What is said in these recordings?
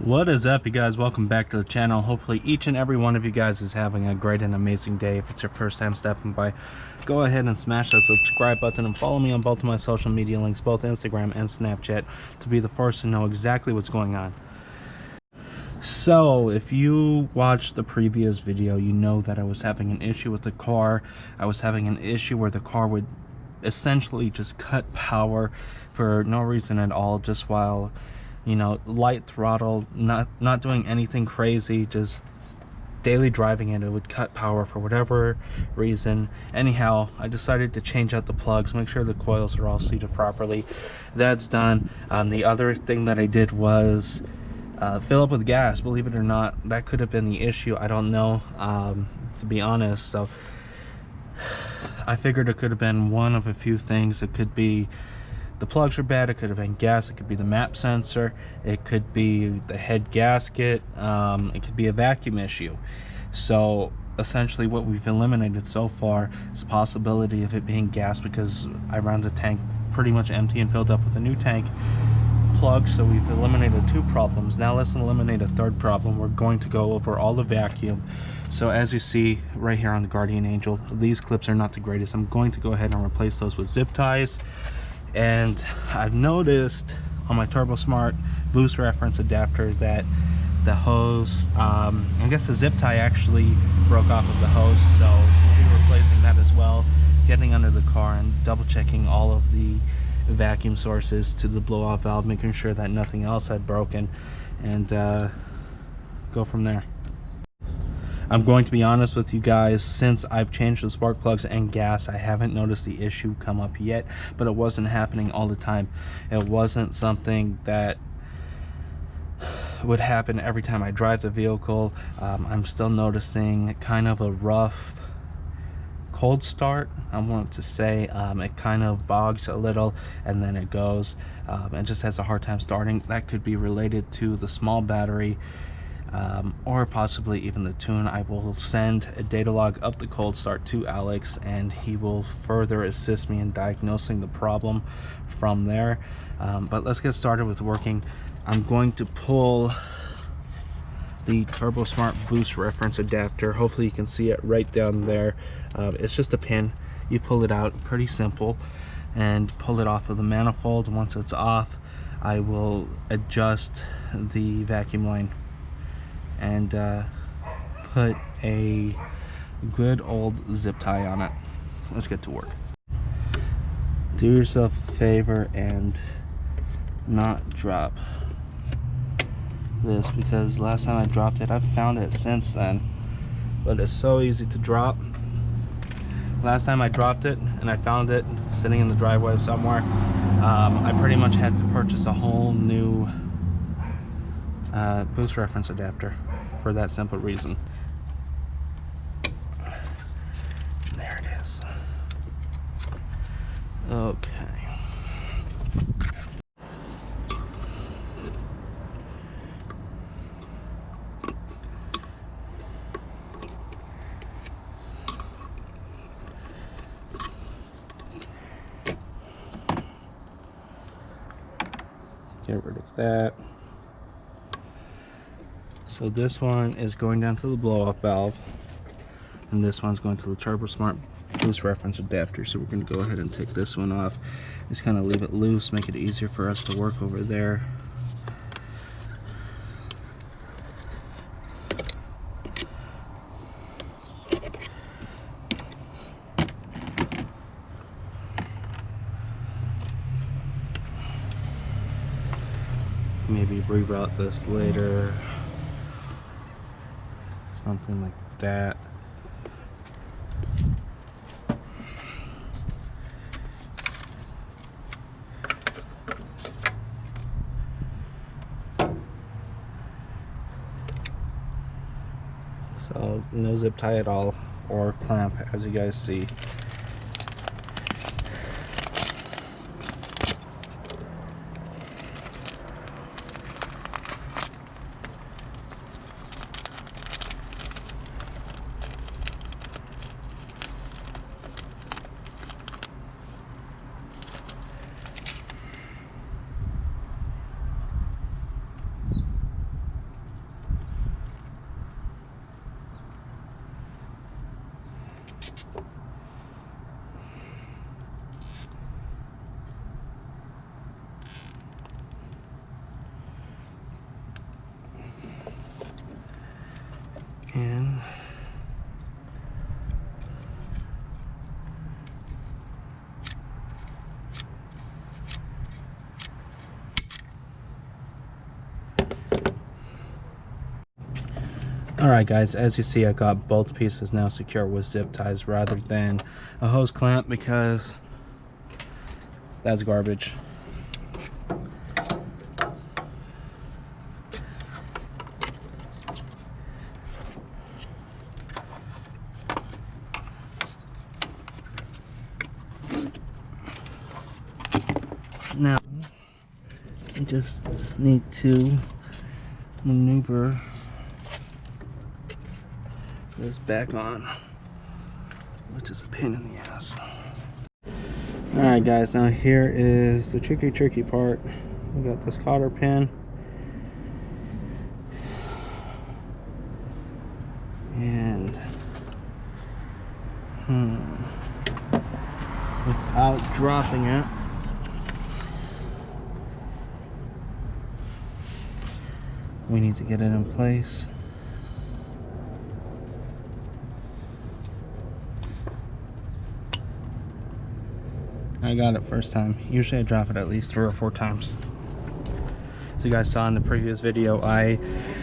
What is up, you guys? Welcome back to the channel. Hopefully each and every one of you guys is having a great and amazing day. If it's your first time stepping by, go ahead and smash that subscribe button and follow me on both of my social media links, both Instagram and Snapchat, to be the first to know exactly what's going on. So if you watched the previous video, you know that I was having an issue with the car. I was having an issue where the car would essentially just cut power for no reason at all, just while, you know, light throttle, not doing anything crazy, just daily driving it would cut power for whatever reason. Anyhow, I decided to change out the plugs, make sure the coils are all seated properly. That's done. The other thing that I did was fill up with gas. Believe it or not, that could have been the issue. I don't know, to be honest. So I figured it could have been one of a few things. It could be the plugs were bad, it could have been gas, it could be the map sensor, it could be the head gasket, it could be a vacuum issue. So essentially what we've eliminated so far is the possibility of it being gas, because I ran the tank pretty much empty and filled up with a new tank plug. So we've eliminated two problems. Now let's eliminate a third problem. We're going to go over all the vacuum. So as you see right here on the Guardian Angel, these clips are not the greatest. I'm going to go ahead and replace those with zip ties. And I've noticed on my Turbo Smart boost reference adapter that the hose, I guess the zip tie actually broke off of the hose, so we'll be replacing that as well, getting under the car and double checking all of the vacuum sources to the blow off valve, making sure that nothing else had broken, and go from there. I'm going to be honest with you guys, since I've changed the spark plugs and gas, I haven't noticed the issue come up yet, but it wasn't happening all the time. It wasn't something that would happen every time I drive the vehicle. I'm still noticing kind of a rough cold start. I want to say it kind of bogs a little and then it goes. It just has a hard time starting. That could be related to the small battery, or possibly even the tune. I will send a data log of the cold start to Alex, and he will further assist me in diagnosing the problem from there. But let's get started with working. I'm going to pull the Turbo Smart boost reference adapter. Hopefully you can see it right down there. It's just a pin. You pull it out, pretty simple, and pull it off of the manifold. Once it's off, I will adjust the vacuum line and put a good old zip tie on it. Let's get to work. Do yourself a favor and not drop this, because last time I dropped it, I've found it since then, but it's so easy to drop. Last time I dropped it and I found it sitting in the driveway somewhere, I pretty much had to purchase a whole new boost reference adapter for that simple reason. There it is. Okay. Get rid of that. So this one is going down to the blow-off valve, and this one's going to the Turbo Smart boost reference adapter. So we're going to go ahead and take this one off. Just kind of leave it loose, make it easier for us to work over there. Maybe reroute this later, something like that. So no zip tie at all, or clamp, as you guys see. Alright guys, as you see, I got both pieces now secure with zip ties rather than a hose clamp, because that's garbage. Now, I just need to maneuver this back on, which is a pain in the ass. Alright guys, now here is the tricky part. We got this cotter pin, and without dropping it, we need to get it in place. I got it first time. Usually I drop it at least 3 or 4 times. As you guys saw in the previous video, I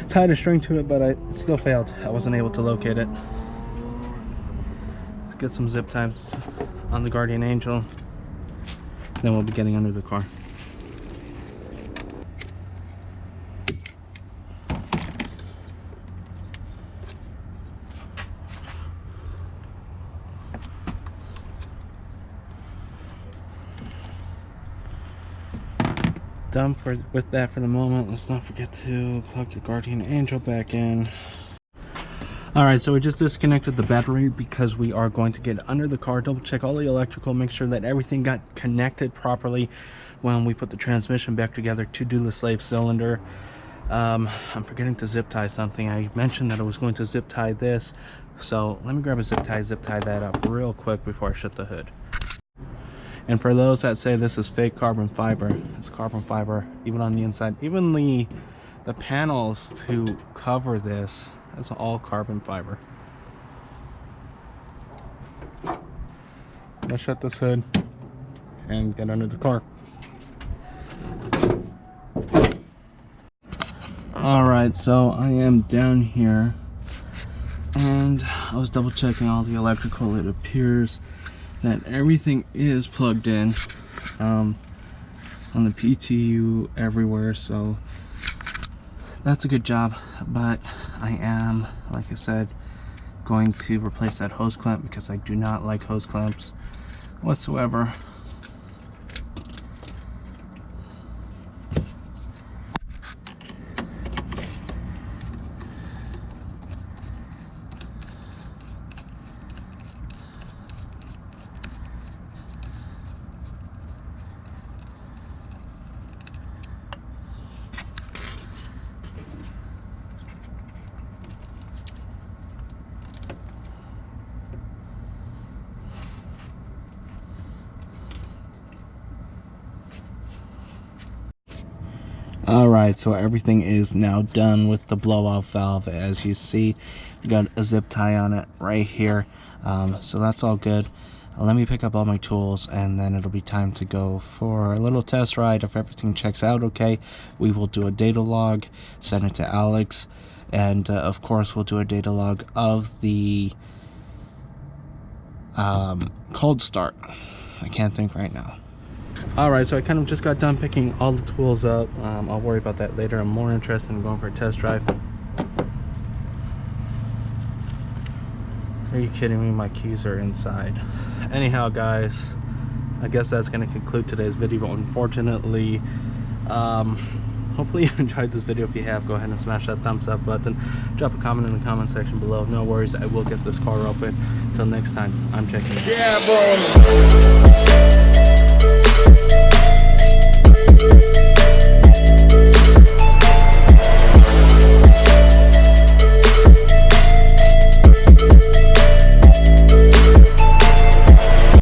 tied a string to it, but it still failed. I wasn't able to locate it. Let's get some zip ties on the Guardian Angel. Then we'll be getting under the car. Done with that for the moment. Let's not forget to plug the Guardian Angel back in. Alright, so we just disconnected the battery because we are going to get under the car, double check all the electrical, make sure that everything got connected properly when we put the transmission back together to do the slave cylinder. I'm forgetting to zip tie something. I mentioned that I was going to zip tie this, so let me grab a zip tie that up real quick before I shut the hood. And for those that say this is fake carbon fiber, it's carbon fiber even on the inside. Even the panels to cover this, it's all carbon fiber. Let's shut this hood and get under the car. Alright, so I am down here and I was double checking all the electrical. It appears that everything is plugged in on the PTU everywhere, so that's a good job. But I am, like I said, going to replace that hose clamp because I do not like hose clamps whatsoever. Alright, so everything is now done with the blowout valve. As you see, got a zip tie on it right here, so that's all good. Let me pick up all my tools and then it'll be time to go for a little test ride. If everything checks out okay, we will do a data log, send it to Alex, and of course we'll do a data log of the cold start. I can't think right now. Alright, so I kind of just got done picking all the tools up. I'll worry about that later. I'm more interested in going for a test drive. Are you kidding me? My keys are inside. Anyhow guys, I guess that's going to conclude today's video. Unfortunately, hopefully you enjoyed this video. If you have, go ahead and smash that thumbs up button. Drop a comment in the comment section below. No worries, I will get this car open. Until next time, I'm checking. Yeah, boy.